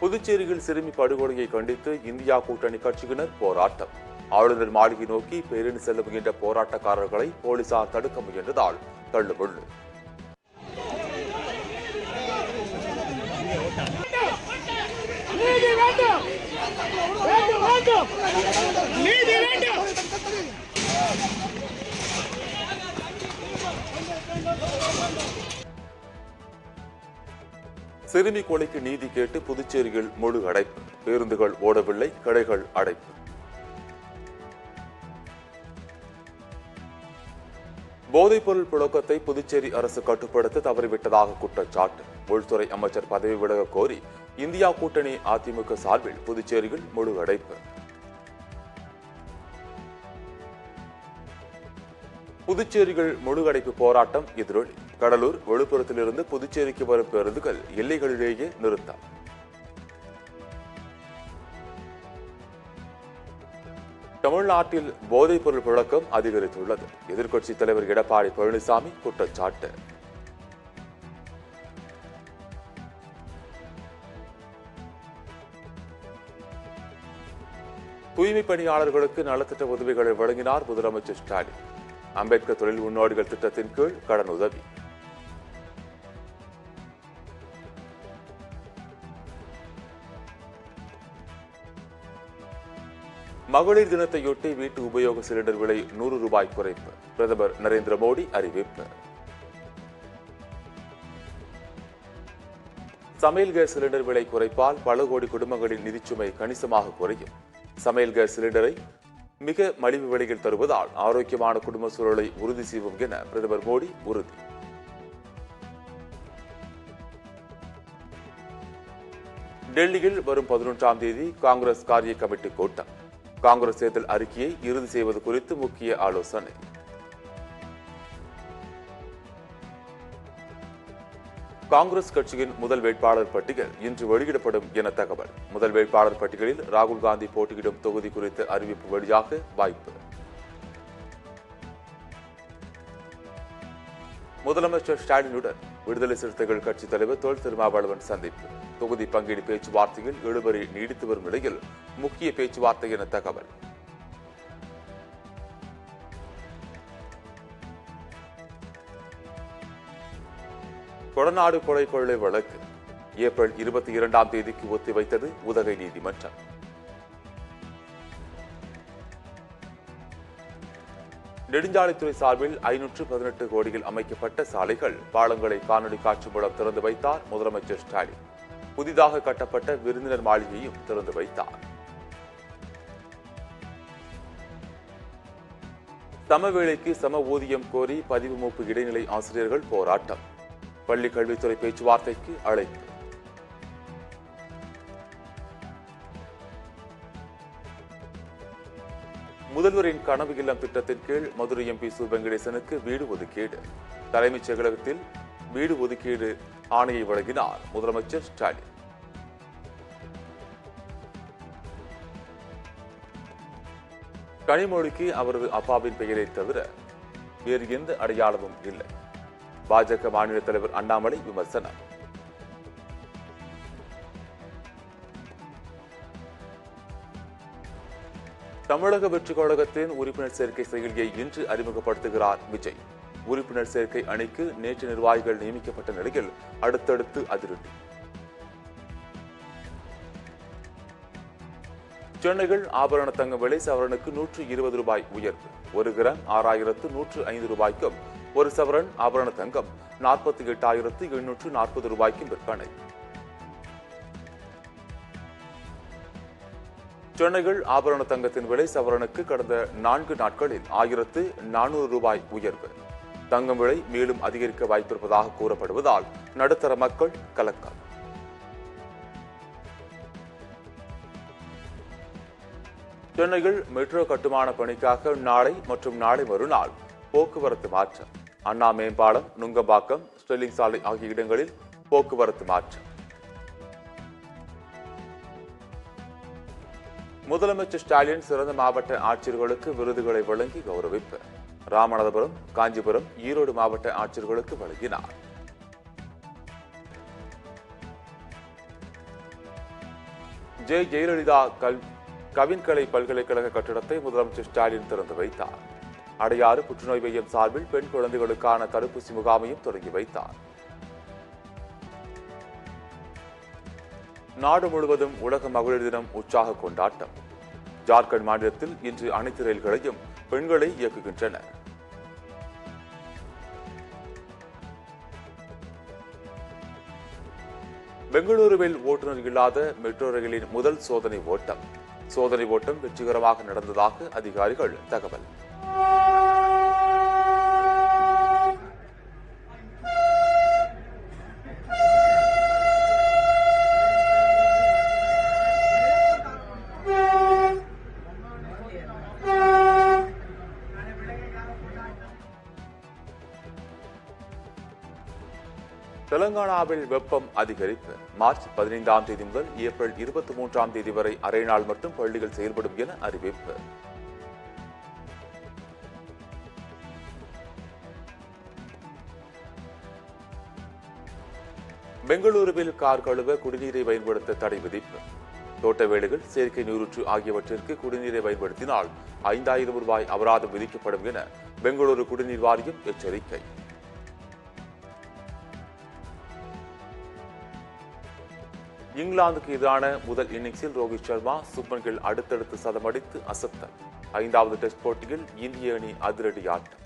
புதுச்சேரியில் சிறுமி படுகொலையை கண்டித்து இந்தியா கூட்டணி கட்சியினர் போராட்டம். ஆளுநர் மாளிகை நோக்கி பேரணி செல்ல முயன்ற போராட்டக்காரர்களை போலீசார் தடுக்க முயன்றதால் தள்ளுமுள்ளு. சிறுமி கொலைக்கு நீதி கேட்டு புதுச்சேரியில் முழு அடைப்பு. பேருந்துகள் ஓடவில்லை, கடைகள் அடைப்பு. போதைப்பொருள் புழக்கத்தை புதுச்சேரி அரசு கட்டுப்படுத்த தவறிவிட்டதாக குற்றச்சாட்டு. உள்துறை அமைச்சர் பதவி விலக கோரி இந்தியா கூட்டணி அதிமுக சார்பில் புதுச்சேரியில் முழு அடைப்பு. புதுச்சேரியில் முழு அடைப்பு போராட்டம் எதிரொலி. கடலூர், விழுப்புரத்திலிருந்து புதுச்சேரிக்கு வரும் பேருந்துகள் எல்லைகளிலேயே நிறுத்தம். தமிழ்நாட்டில் போதைப் பொருள் புழக்கம் அதிகரித்துள்ளது. எதிர்க்கட்சித் தலைவர் எடப்பாடி பழனிசாமி குற்றச்சாட்டு. தூய்மை பணியாளர்களுக்கு நலத்திட்ட உதவிகளை வழங்கினார் முதலமைச்சர் ஸ்டாலின். அம்பேத்கர் தொழில் முன்னோடிகள் திட்டத்தின் கீழ் கடன் உதவி. மகளிர் தினத்தையொட்டி வீட்டு உபயோக சிலிண்டர் விலை 100 ரூபாய் குறைப்பு. பிரதமர் நரேந்திர மோடி அறிவிப்பு. சமையல் கேஸ் சிலிண்டர் விலை குறைப்பால் பல கோடி குடும்பங்களின் நிதிச்சுமை கணிசமாக குறையும். சமையல் கேஸ் சிலிண்டரை மிக மலிவு விலையில் தருவதால் ஆரோக்கியமான குடும்ப சூழலை உறுதி செய்வோம் என பிரதமர் மோடி உறுதி. டெல்லியில் வரும் 11ஆம் தேதி காங்கிரஸ் காரிய கமிட்டி கூட்டம். காங்கிரஸ் தேர்தல் அறிக்கையை இறுதி செய்வது குறித்து முக்கிய ஆலோசனை. காங்கிரஸ் கட்சியின் முதல் வேட்பாளர் பட்டியல் இன்று வெளியிடப்படும் என தகவல். முதல் வேட்பாளர் பட்டியலில் ராகுல் காந்தி போட்டியிடும் தொகுதி குறித்த அறிவிப்பு வெளியாக வாய்ப்பு. முதலமைச்சர் ஸ்டாலினுடன் விடுதலை சிறுத்தைகள் கட்சித் தலைவர் தொல் திருமாவளவன் சந்திப்பு. தொகுதி பங்கீடு பேச்சுவார்த்தையில் இழுபறி நீடித்து வரும் நிலையில் முக்கிய பேச்சுவார்த்தை என தகவல். கொடநாடு கொலை கொள்ளை வழக்கு ஏப்ரல் 22ஆம் தேதிக்கு ஒத்திவைத்தது உதகை நீதிமன்றம். நெடுஞ்சாலைத்துறை சார்பில் 518 கோடியில் அமைக்கப்பட்ட சாலைகள், பாலங்களை காணொலி காட்சி மூலம் திறந்து வைத்தார் முதலமைச்சர் ஸ்டாலின். புதிதாக கட்டப்பட்ட விருந்தினர் மாளிகையும் திறந்து வைத்தார். சமவேளைக்கு சம ஊதியம் கோரி பதிவு மூப்பு இடைநிலை ஆசிரியர்கள் போராட்டம். பள்ளி கல்வித்துறை பேச்சுவார்த்தைக்கு அழைப்பு. முதல்வரின் கனவு இல்லம் திட்டத்தின் கீழ் மதுரை எம்பி சு வெங்கடேசனுக்கு வீடு ஒதுக்கீடு. தலைமைச் செயலகத்தில் வீடு ஒதுக்கீடு ஆணையை வழங்கினார் முதலமைச்சர் ஸ்டாலின். கனிமொழிக்கு அவரது அப்பாவின் பெயரை தவிர வேறு எந்த அடையாளமும் இல்லை. பாஜக மாநில தலைவர் அண்ணாமலை விமர்சனம். தமிழக வெற்றிக் கழகத்தின் உறுப்பினர் சேர்க்கை செயலியை இன்று அறிமுகப்படுத்துகிறார் விஜய். உறுப்பினர் சேர்க்கை அணிக்கு நேற்று நிர்வாகிகள் நியமிக்கப்பட்ட நிலையில் அடுத்தடுத்து அதிருப்தி. சென்னையில் ஆபரண தங்கம் விலை சவரனுக்கு 120 ரூபாய் உயர்வு. 1 கிராம் 6105 ரூபாய்க்கும், 1 சவரன் ஆபரண தங்கம் 48,840 ரூபாய்க்கும் விற்பனை. சென்னையில் ஆபரண தங்கத்தின் விலை சவரனுக்கு கடந்த 4 நாட்களில் 1400 ரூபாய் உயர்வு. தங்கம் விலை மேலும் அதிகரிக்க வாய்ப்பிருப்பதாக கூறப்படுவதால் நடுத்தர மக்கள் கலக்கம். சென்னையில் மெட்ரோ கட்டுமான பணிக்காக நாளை மற்றும் நாளை மறுநாள் போக்குவரத்து மாற்றம். அண்ணா மேம்பாலம், நுங்கம்பாக்கம், ஸ்டெர்லிங் சாலை ஆகிய இடங்களில் போக்குவரத்து மாற்றம். முதலமைச்சர் ஸ்டாலின் சிறந்த மாவட்ட ஆட்சியர்களுக்கு விருதுகளை வழங்கி கௌரவிப்பு. ராமநாதபுரம், காஞ்சிபுரம், ஈரோடு மாவட்ட ஆட்சியர்களுக்கு வழங்கினார். ஜெயலலிதா கவின்கலை பல்கலைக்கழக கட்டிடத்தை முதலமைச்சர் ஸ்டாலின் திறந்து வைத்தார். அடையாறு புற்றுநோய் மையம் சார்பில் பெண் குழந்தைகளுக்கான தடுப்பூசி முகாமையும் தொடங்கி வைத்தார். நாடு முழுவதும் உலக மகளிர் தினம் உற்சாக கொண்டாட்டம். ஜார்க்கண்ட் மாநிலத்தில் இன்று அனைத்து ரயில்களையும் பெண்களை இயக்குகின்றனர். பெங்களூருவில் ஓட்டுநர் இல்லாத மெட்ரோ ரயிலின் முதல் சோதனை ஓட்டம். சோதனை ஓட்டம் வெற்றிகரமாக நடந்ததாக அதிகாரிகள் தகவல். தெலங்கானாவில் வெப்பம் அதிகரிப்பு. மார்ச் 15ஆம் தேதி முதல் ஏப்ரல் 23ஆம் தேதி வரை அரை நாள் மட்டும் பள்ளிகள் செயல்படும் என அறிவிப்பு. பெங்களூருவில் கார் கழுவ குடிநீரை பயன்படுத்த தடை விதிப்பு. தோட்ட வேலைகள், செயற்கை நீரூற்று ஆகியவற்றிற்கு குடிநீரை பயன்படுத்தினால் 5000 ரூபாய் அபராதம் விதிக்கப்படும் என பெங்களூரு குடிநீர் வாரியம் எச்சரிக்கை. இங்கிலாந்துக்கு எதிரான முதல் இன்னிங்ஸில் ரோஹித் சர்மா, சுப்மன் கில் அடுத்தடுத்து சதமடித்து அசத்தல். 5வது டெஸ்ட் போட்டியில் இந்திய அணி அதிரடி ஆட்டம்.